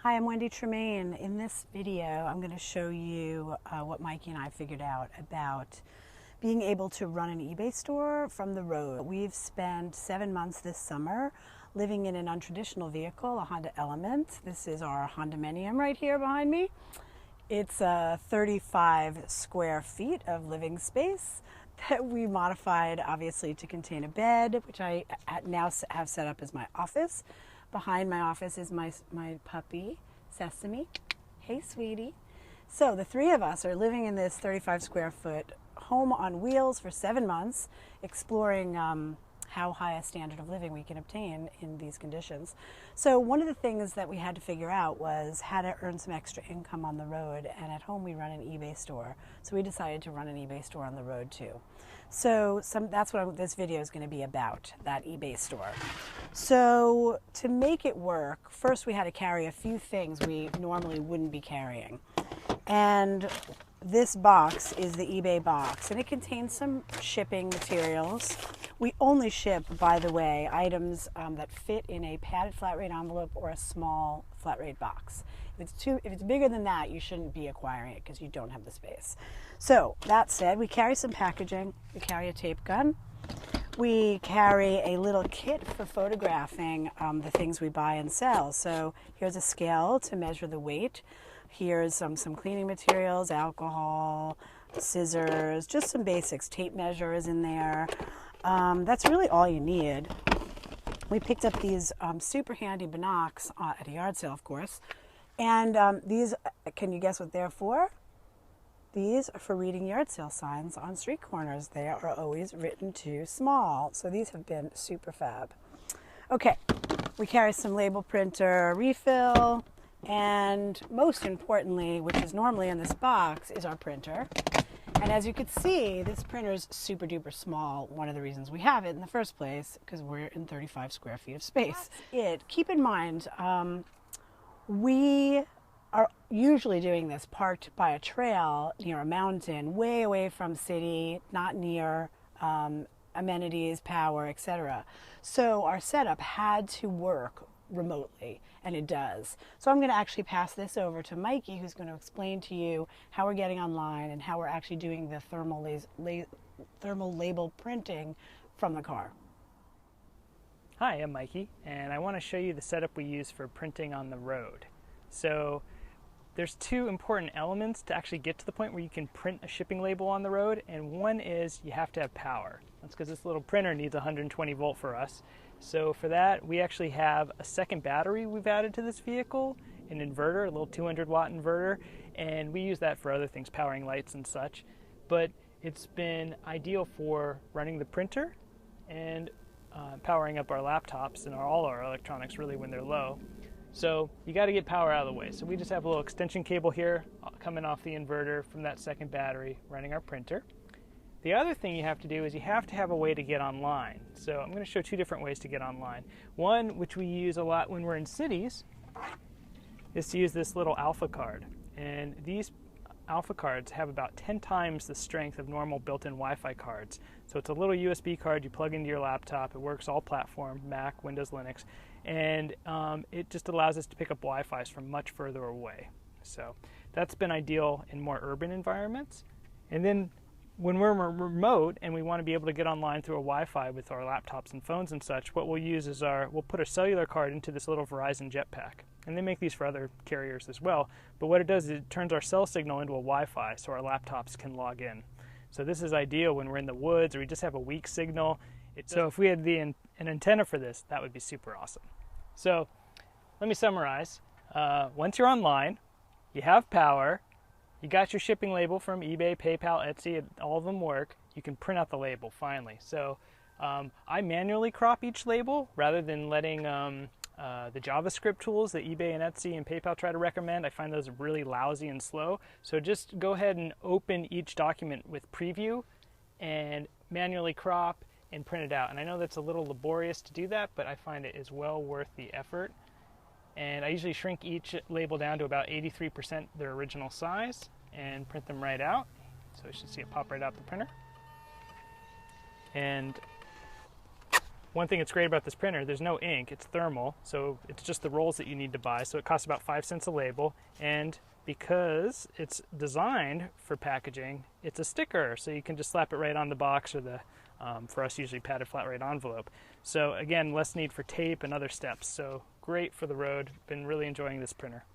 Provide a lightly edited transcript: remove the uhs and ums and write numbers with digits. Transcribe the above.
Hi, I'm Wendy Tremaine. In this video, I'm going to show you what Mikey and I figured out about being able to run an eBay store from the road. We've spent 7 months this summer living in an untraditional vehicle, a Honda Element. This is our Hondominium right here behind me. It's 35 square feet of living space that we modified obviously to contain a bed, which I now have set up as my office. Behind my office is my puppy, Sesame. Hey, sweetie. So the three of us are living in this 35 square foot home on wheels for 7 months, exploring how high a standard of living we can obtain in these conditions. So one of the things that we had to figure out was how to earn some extra income on the road, and at home we run an eBay store. So we decided to run an eBay store on the road too. So that's what this video is going to be about, that eBay store. So to make it work, first we had to carry a few things we normally wouldn't be carrying. And this box is the eBay box, and it contains some shipping materials. We only ship, by the way, items that fit in a padded flat rate envelope or a small flat rate box. If it's bigger than that, you shouldn't be acquiring it because you don't have the space. So that said, we carry some packaging. We carry a tape gun. We carry a little kit for photographing the things we buy and sell. So here's a scale to measure the weight. Here's some cleaning materials, alcohol, scissors, just some basics. Tape measure is in there. That's really all you need. We picked up these super handy binocs at a yard sale, of course. And these, can you guess what they're for? These are for reading yard sale signs on street corners. They are always written too small. So these have been super fab. Okay, we carry some label printer refill. And most importantly, which is normally in this box, is our printer. And as you can see, this printer is super duper small. One of the reasons we have it in the first place, because we're in 35 square feet of space. Keep in mind, we are usually doing this parked by a trail near a mountain, way away from city, not near amenities, power, etc. So our setup had to work remotely, and it does. So I'm going to actually pass this over to Mikey, who's going to explain to you how we're getting online and how we're actually doing the thermal label printing from the car. Hi, I'm Mikey, and I want to show you the setup we use for printing on the road. So there's two important elements to actually get to the point where you can print a shipping label on the road, and one is you have to have power. That's because this little printer needs 120 volt for us. So for that, we actually have a second battery we've added to this vehicle, an inverter, a little 200 watt inverter, and we use that for other things, powering lights and such. But it's been ideal for running the printer and powering up our laptops and all our electronics really when they're low. So you got to get power out of the way. So we just have a little extension cable here coming off the inverter from that second battery running our printer. The other thing you have to do is you have to have a way to get online. So I'm going to show two different ways to get online. One, which we use a lot when we're in cities, is to use this little Alpha card. And these Alpha cards have about 10 times the strength of normal built-in Wi-Fi cards. So it's a little USB card you plug into your laptop. It works all platform, Mac, Windows, Linux. And it just allows us to pick up Wi-Fi's from much further away. So that's been ideal in more urban environments. And then when we're remote and we want to be able to get online through a Wi-Fi with our laptops and phones and such, what we'll use is we'll put a cellular card into this little Verizon Jetpack. And they make these for other carriers as well. But what it does is it turns our cell signal into a Wi-Fi so our laptops can log in. So this is ideal when we're in the woods or we just have a weak signal. So if we had an antenna for this, that would be super awesome. So let me summarize. Once you're online, you have power, you got your shipping label from eBay, PayPal, Etsy, all of them work. You can print out the label finally. So I manually crop each label rather than letting the JavaScript tools that eBay and Etsy and PayPal try to recommend. I find those really lousy and slow. So just go ahead and open each document with Preview and manually crop and print it out. And I know that's a little laborious to do that, but I find it is well worth the effort. And I usually shrink each label down to about 83% their original size and print them right out. So you should see it pop right out the printer. And One thing that's great about this printer, there's no ink, it's thermal, so it's just the rolls that you need to buy. So it costs about 5 cents a label, and because it's designed for packaging, it's a sticker, so you can just slap it right on the box or the, for us usually padded flat rate envelope. So again, less need for tape and other steps, so great for the road. Been really enjoying this printer.